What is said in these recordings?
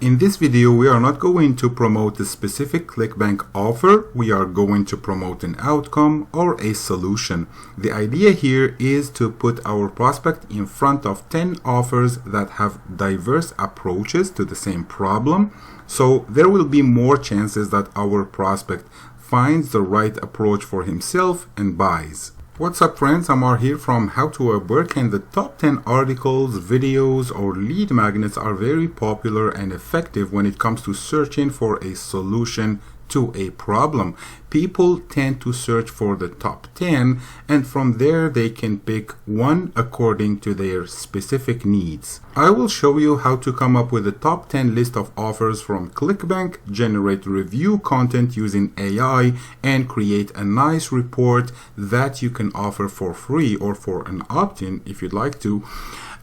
In this video, we are not going to promote a specific ClickBank offer. We are going to promote an outcome or a solution. The idea here is to put our prospect in front of 10 offers that have diverse approaches to the same problem. So there will be more chances that our prospect finds the right approach for himself and buys. What's up friends, Amar here from How to Ebook, and the top 10 articles, videos or lead magnets are very popular and effective when it comes to searching for a solution to a problem. People tend to search for the top 10 and from there they can pick one according to their specific needs. I will show you how to come up with a top 10 list of offers from ClickBank, generate review content using AI, and create a nice report that you can offer for free or for an opt-in if you'd like to.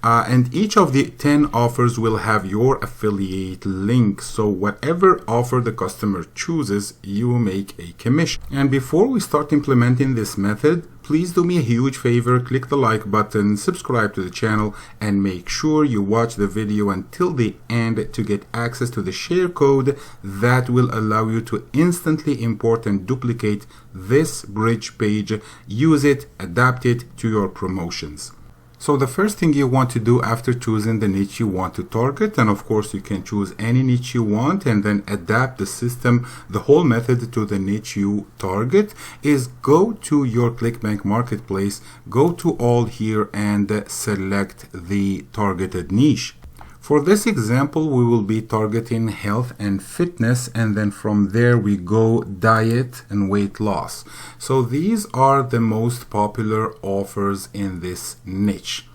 And each of the 10 offers will have your affiliate link. So whatever offer the customer chooses, you make a commission. And before we start implementing this method, please do me a huge favor, click the like button, subscribe to the channel, and make sure you watch the video until the end to get access to the share code that will allow you to instantly import and duplicate this bridge page, use it, adapt it to your promotions. So the first thing you want to do after choosing the niche you want to target, and of course you can choose any niche you want and then adapt the system, the whole method to the niche you target, is go to your ClickBank marketplace, go to all here and select the targeted niche. For this example, we will be targeting health and fitness, and then from there we go diet and weight loss. So these are the most popular offers in this niche.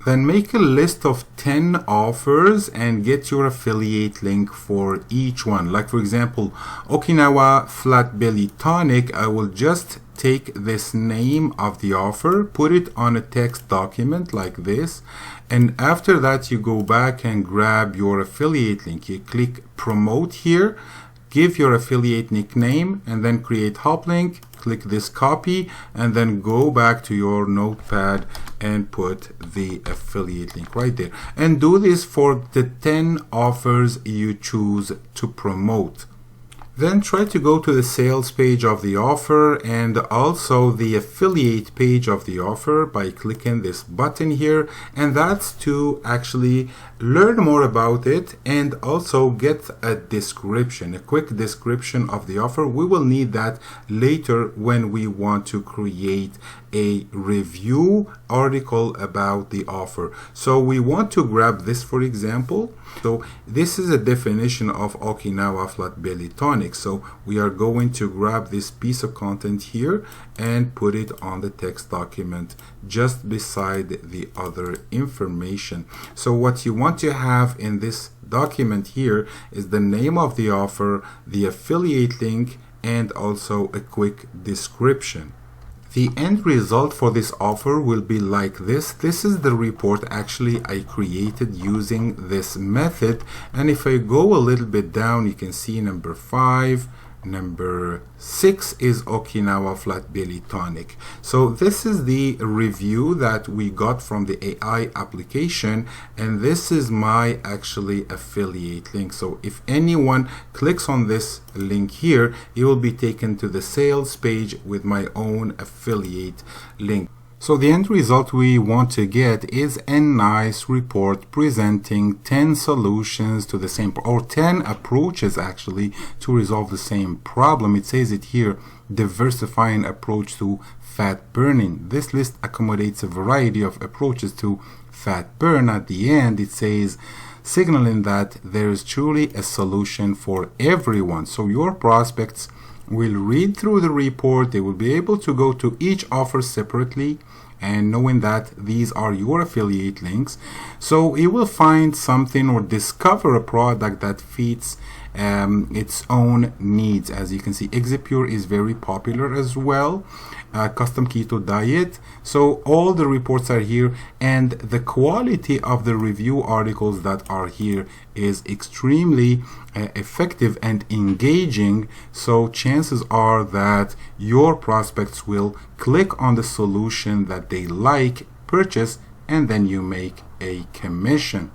Then make a list of 10 offers and get your affiliate link for each one. Like for example, Okinawa Flat Belly Tonic, I will just take this name of the offer, put it on a text document like this, and after that you go back and grab your affiliate link. You click promote here, give your affiliate nickname, and then create hop link. Click this copy and then go back to your notepad and put the affiliate link right there, and do this for the 10 offers you choose to promote. Then try to go to the sales page of the offer and also the affiliate page of the offer by clicking this button here, and that's to actually learn more about it and also get a description, a quick description of the offer. We will need that later when we want to create a review article about the offer. So we want to grab this for example. So this is a definition of Okinawa Flat Belly Tonic. So we are going to grab this piece of content here and put it on the text document just beside the other information. So what you want to have in this document here is the name of the offer, the affiliate link, and also a quick description. The end result for this offer will be like this. This is the report actually I created using this method, and if I go a little bit down, you can see number 5, number 6 is Okinawa Flat Belly Tonic. So this is the review that we got from the AI application, and this is my actually affiliate link. So if anyone clicks on this link here, it will be taken to the sales page with my own affiliate link. So the end result we want to get is a nice report presenting 10 solutions to the same, or 10 approaches actually to resolve the same problem. It says it here, diversifying approach to fat burning. This list accommodates a variety of approaches to fat burn. At the end it says, signaling that there is truly a solution for everyone. So your prospects will read through the report, they will be able to go to each offer separately, and knowing that these are your affiliate links, so it will find something or discover a product that fits its own needs. As you can see, Exipure is very popular as well, custom keto diet. So all the reports are here, and the quality of the review articles that are here is extremely effective and engaging. So chances are that your prospects will click on the solution that they like, purchase, and then you make a commission.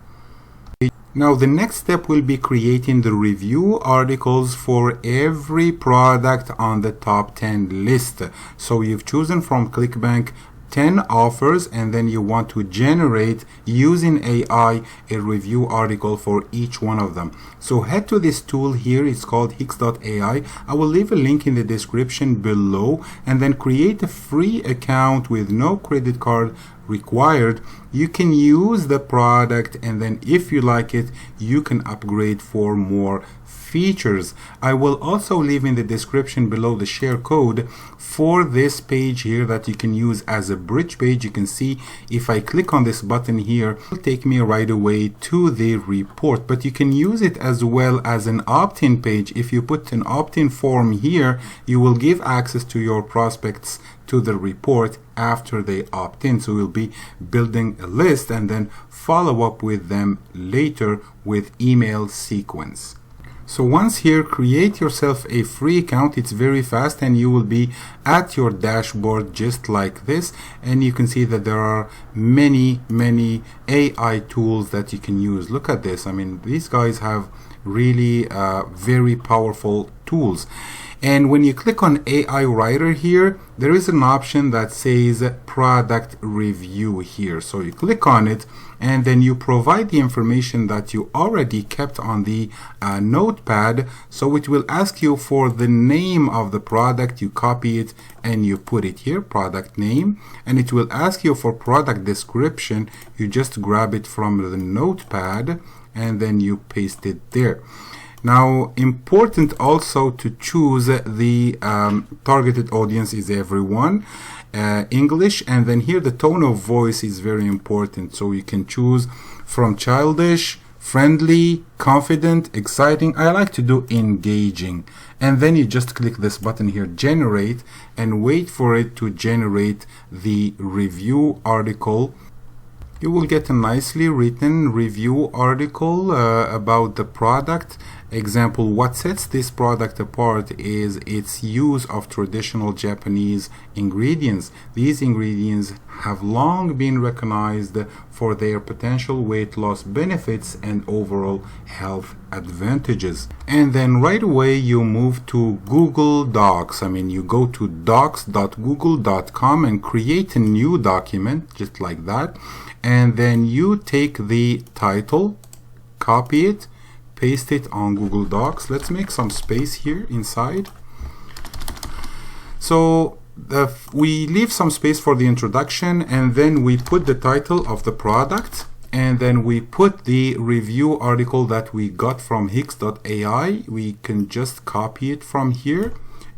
Now the next step will be creating the review articles for every product on the top 10 list. So you've chosen from ClickBank 10 offers, and then you want to generate using AI a review article for each one of them. So head to this tool here, it's called hix.ai. I will leave a link in the description below, and then create a free account with no credit card required. You can use the product, and then if you like it, you can upgrade for more features. I will also leave in the description below the share code for this page here that you can use as a bridge page. You can see if I click on this button here, it will take me right away to the report, but you can use it as well as an opt-in page. If you put an opt-in form here, you will give access to your prospects to the report after they opt in. So we'll be building a list and then follow up with them later with email sequence. So once here, create yourself a free account. It's very fast, and you will be at your dashboard just like this, and you can see that there are many AI tools that you can use. Look at this. I mean, these guys have really very powerful tools. And when you click on AI Writer here, there is an option that says product review here. So you click on it, and then you provide the information that you already kept on the notepad. So it will ask you for the name of the product. You copy it and you put it here, product name, and it will ask you for product description. You just grab it from the notepad and then you paste it there. Now, important also to choose the targeted audience is everyone, English, and then here the tone of voice is very important. So you can choose from childish, friendly, confident, exciting. I like to do engaging, and then you just click this button here, generate, and wait for it to generate the review article. You will get a nicely written review article about the product. Example, what sets this product apart is its use of traditional Japanese ingredients. These ingredients have long been recognized for their potential weight loss benefits and overall health advantages. And then right away you move to Google Docs. I mean, you go to docs.google.com and create a new document just like that. And then you take the title, copy it, paste it on Google Docs. Let's make some space here inside. So we leave some space for the introduction, and then we put the title of the product, and then we put the review article that we got from hix.ai. We can just copy it from here,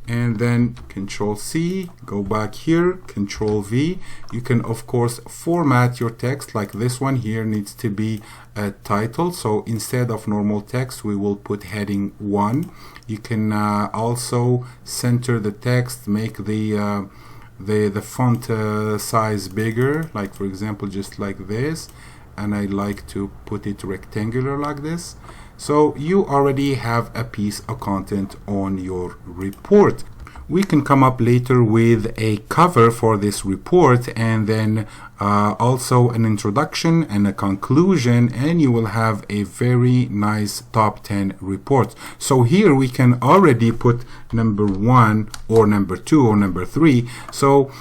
and then Control C, go back here, Control V. You can of course format your text, like this one here needs to be a title. So instead of normal text, we will put heading 1. You can also center the text, make the font size bigger, like for example just like this, and I like to put it rectangular like this. So you already have a piece of content on your report. We can come up later with a cover for this report, and then also an introduction and a conclusion, and you will have a very nice top 10 report. So here we can already put number 1 or number 2 or number 3. So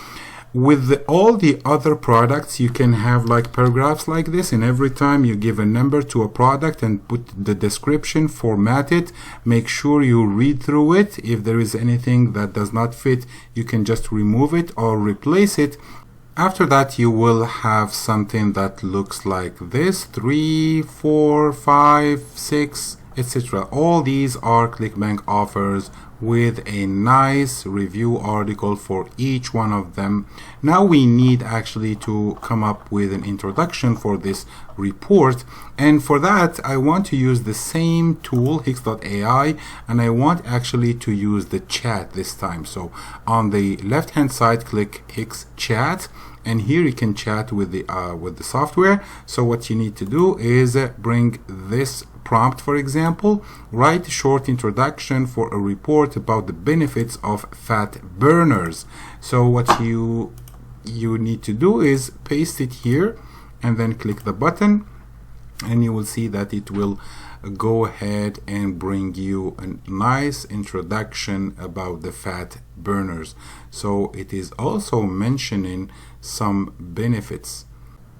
with all the other products, you can have like paragraphs like this, and every time you give a number to a product and put the description, format it, make sure you read through it. If there is anything that does not fit, you can just remove it or replace it. After that, you will have something that looks like this: 3, 4, 5, 6, etc. All these are ClickBank offers with a nice review article for each one of them. Now we need actually to come up with an introduction for this report, and for that I want to use the same tool, hix.ai, and I want actually to use the chat this time. So on the left hand side, click Hix Chat, and here you can chat with the software. So what you need to do is bring this prompt, for example, write a short introduction for a report about the benefits of fat burners. So what you need to do is paste it here and then click the button, and you will see that it will go ahead and bring you a nice introduction about the fat burners. So it is also mentioning some benefits.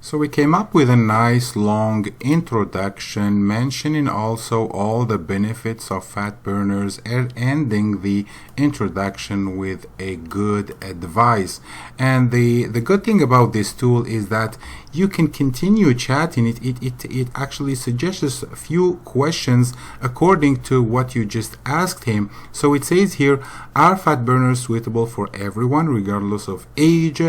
So we came up with a nice long introduction mentioning also all the benefits of fat burners and ending the introduction with a good advice. And the good thing about this tool is that you can continue chatting. It actually suggests a few questions according to what you just asked him. So it says here, are fat burners suitable for everyone regardless of age?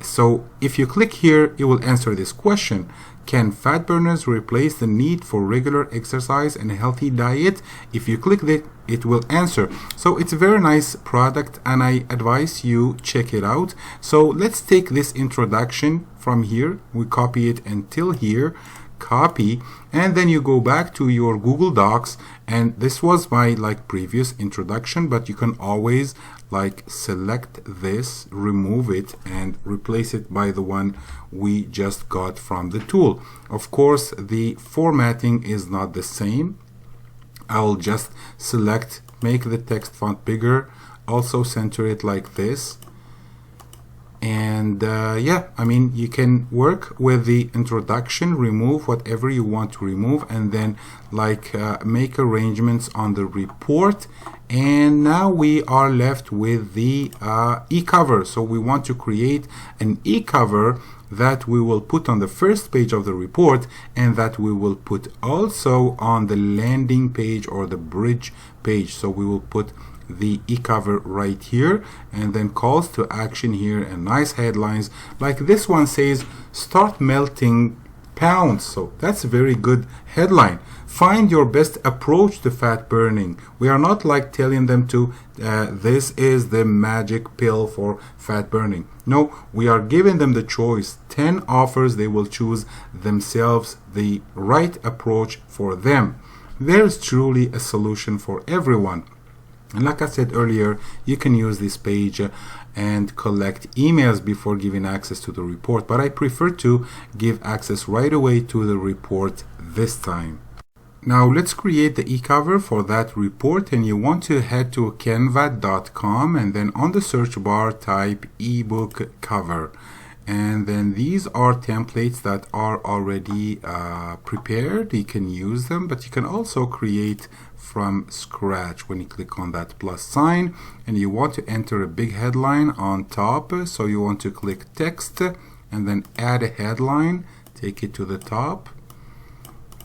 So if you click here, it will answer this question. Can fat burners replace the need for regular exercise and a healthy diet? If you click that, it will answer. So it's a very nice product and I advise you check it out. So let's take this introduction from here. We copy it until here. Copy, and then you go back to your Google Docs, and this was my previous introduction, but you can always select this, remove it, and replace it by the one we just got from the tool. Of course, the formatting is not the same. I will just select, make the text font bigger, also center it like this. And yeah, I mean, you can work with the introduction, remove whatever you want to remove, and then make arrangements on the report. And now we are left with the e-cover. So we want to create an e-cover that we will put on the first page of the report, and that we will put also on the landing page or the bridge page. So we will put the e-cover right here, and then calls to action here and nice headlines like this one says, start melting pounds. So that's a very good headline. Find your best approach to fat burning. We are not telling them to this is the magic pill for fat burning. No, we are giving them the choice. 10 offers, they will choose themselves the right approach for them. There's truly a solution for everyone. And like I said earlier, you can use this page and collect emails before giving access to the report, but I prefer to give access right away to the report this time. Now let's create the e-cover for that report, and you want to head to canva.com, and then on the search bar type ebook cover. And then these are templates that are already prepared. You can use them, but you can also create from scratch when you click on that plus sign, and you want to enter a big headline on top. So you want to click text and then add a headline, take it to the top.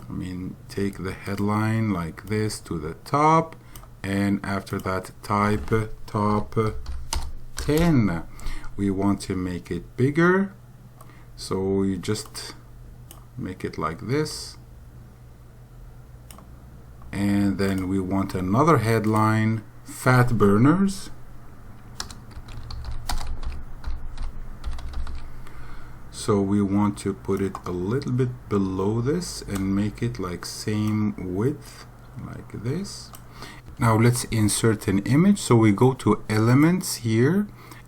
I mean, take the headline like this to the top, and after that type top 10. We want to make it bigger, so you just make it like this, and then we want another headline, fat burners. So we want to put it a little bit below this and make it same width like this. Now let's insert an image. So we go to elements here,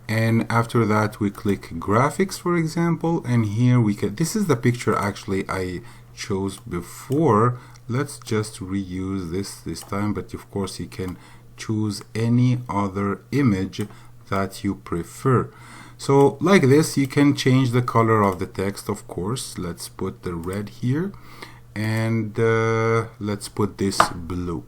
and after that we click graphics, for example, and here we can, this is the picture actually I chose before. Let's just reuse this time, but of course you can choose any other image that you prefer. So like this, you can change the color of the text, of course. Let's put the red here, and let's put this blue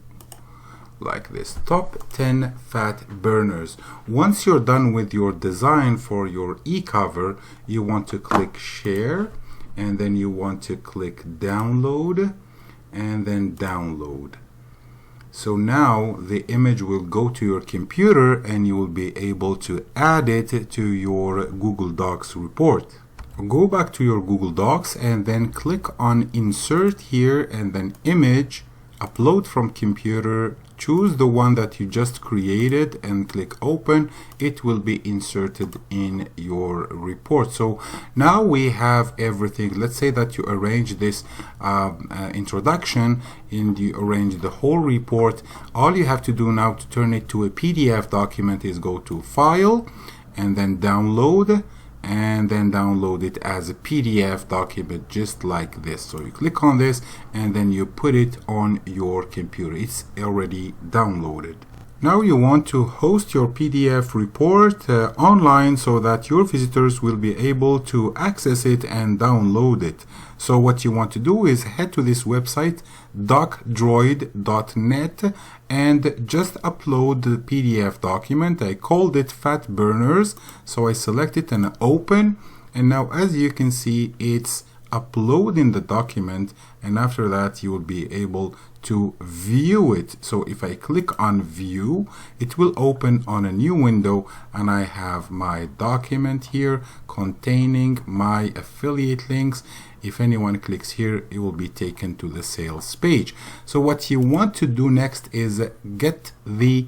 like this. Top 10 fat burners. Once you're done with your design for your e-cover, you want to click share, and then you want to click download, and then download. So now the image will go to your computer, and you will be able to add it to your Google Docs report. Go back to your Google Docs and then click on insert here, and then image, upload from computer, choose the one that you just created and click open. It will be inserted in your report. So now we have everything. Let's say that you arrange this introduction and you arrange the whole report. All you have to do now to turn it to a PDF document is go to file and then download, and then download it as a PDF document just like this. So you click on this and then you put it on your computer. It's already downloaded. Now you want to host your PDF report online so that your visitors will be able to access it and download it. So what you want to do is head to this website docdroid.net and just upload the PDF document. I called it Fat Burners, so I select it and open, and now as you can see it's uploading the document, and after that you will be able to view it. So if I click on view, it will open on a new window, and I have my document here containing my affiliate links. If anyone clicks here, it will be taken to the sales page. So what you want to do next is get the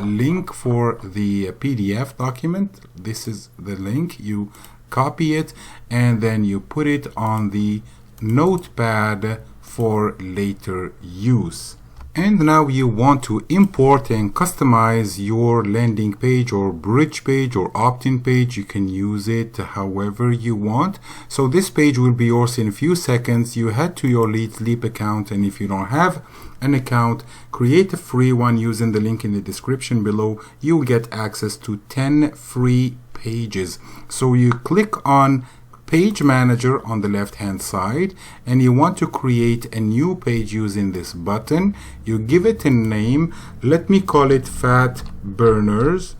link for the PDF document. This is the link. You copy it and then you put it on the notepad for later use. And now you want to import and customize your landing page or bridge page or opt-in page. You can use it however you want. So this page will be yours in a few seconds. You head to your Leap account, and if you don't have an account, create a free one using the link in the description below. You'll get access to 10 free pages. So you click on Page Manager on the left hand side, and you want to create a new page using this button. You give it a name. Let me call it Fat Burners,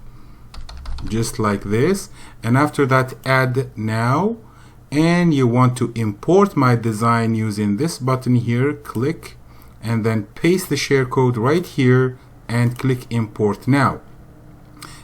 just like this, and after that add now, and you want to import my design using this button here. Click and then paste the share code right here and click import now.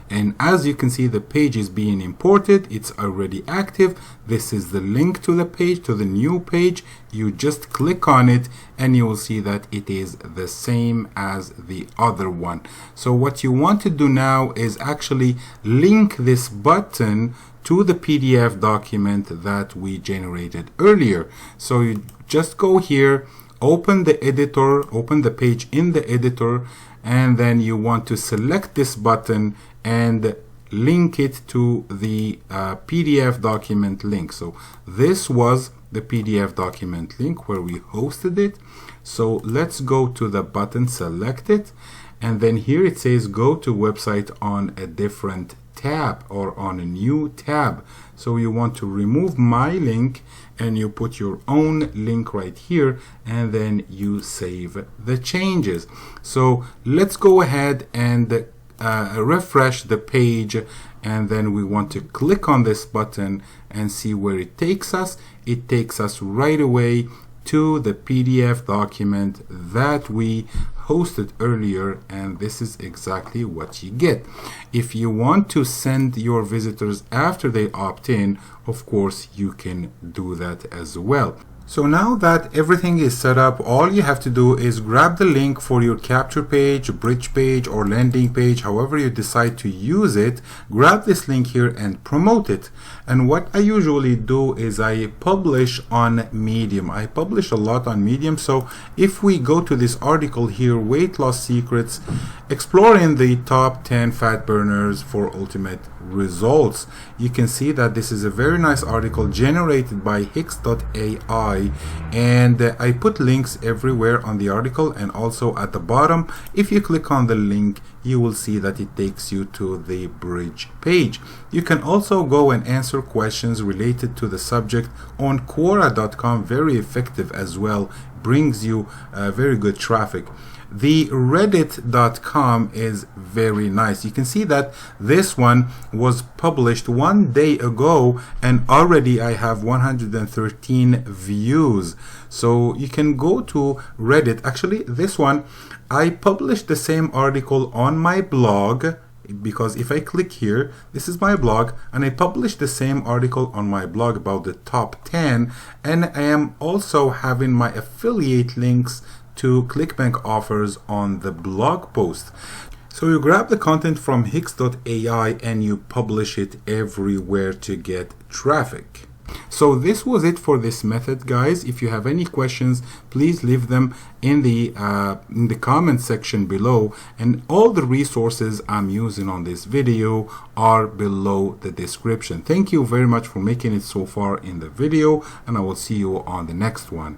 And as you can see, the page is being imported. It's already active. This is the link to the page, to the new page. You just click on it and you will see that it is the same as the other one. So what you want to do now is actually link this button to the PDF document that we generated earlier. So you just go here, open the editor, open the page in the editor, and then you want to select this button and link it to the PDF document link. So this was the PDF document link where we hosted it. So let's go to the button, select it, and then here it says go to website on a different tab or on a new tab. So you want to remove my link and you put your own link right here, and then you save the changes. So let's go ahead and refresh the page, and then we want to click on this button and see where it takes us. It takes us right away to the PDF document that we hosted earlier, and this is exactly what you get. If you want to send your visitors after they opt in, of course you can do that as well. So now that everything is set up, all you have to do is grab the link for your capture page, bridge page, or landing page, however you decide to use it. Grab this link here and promote it. And what I usually do is I publish on Medium. I publish a lot on Medium. So if we go to this article here, Weight Loss Secrets, exploring the top 10 fat burners for ultimate results, you can see that this is a very nice article generated by page-aCWZZMxvV, and I put links everywhere on the article, and also at the bottom if you click on the link you will see that it takes you to the bridge page. You can also go and answer questions related to the subject on Quora.com, very effective as well, brings you very good traffic. The reddit.com is very nice. You can see that this one was published 1 day ago and already I have 113 views. So you can go to Reddit. Actually, this one, I published the same article on my blog, because if I click here, this is my blog, and I published the same article on my blog about the top 10, and I am also having my affiliate links to ClickBank offers on the blog post. So you grab the content from page-aCWZZMxvV and you publish it everywhere to get traffic. So this was it for this method, guys. If you have any questions, please leave them in the comment section below, and all the resources I'm using on this video are below the description. Thank you very much for making it so far in the video, and I will see you on the next one.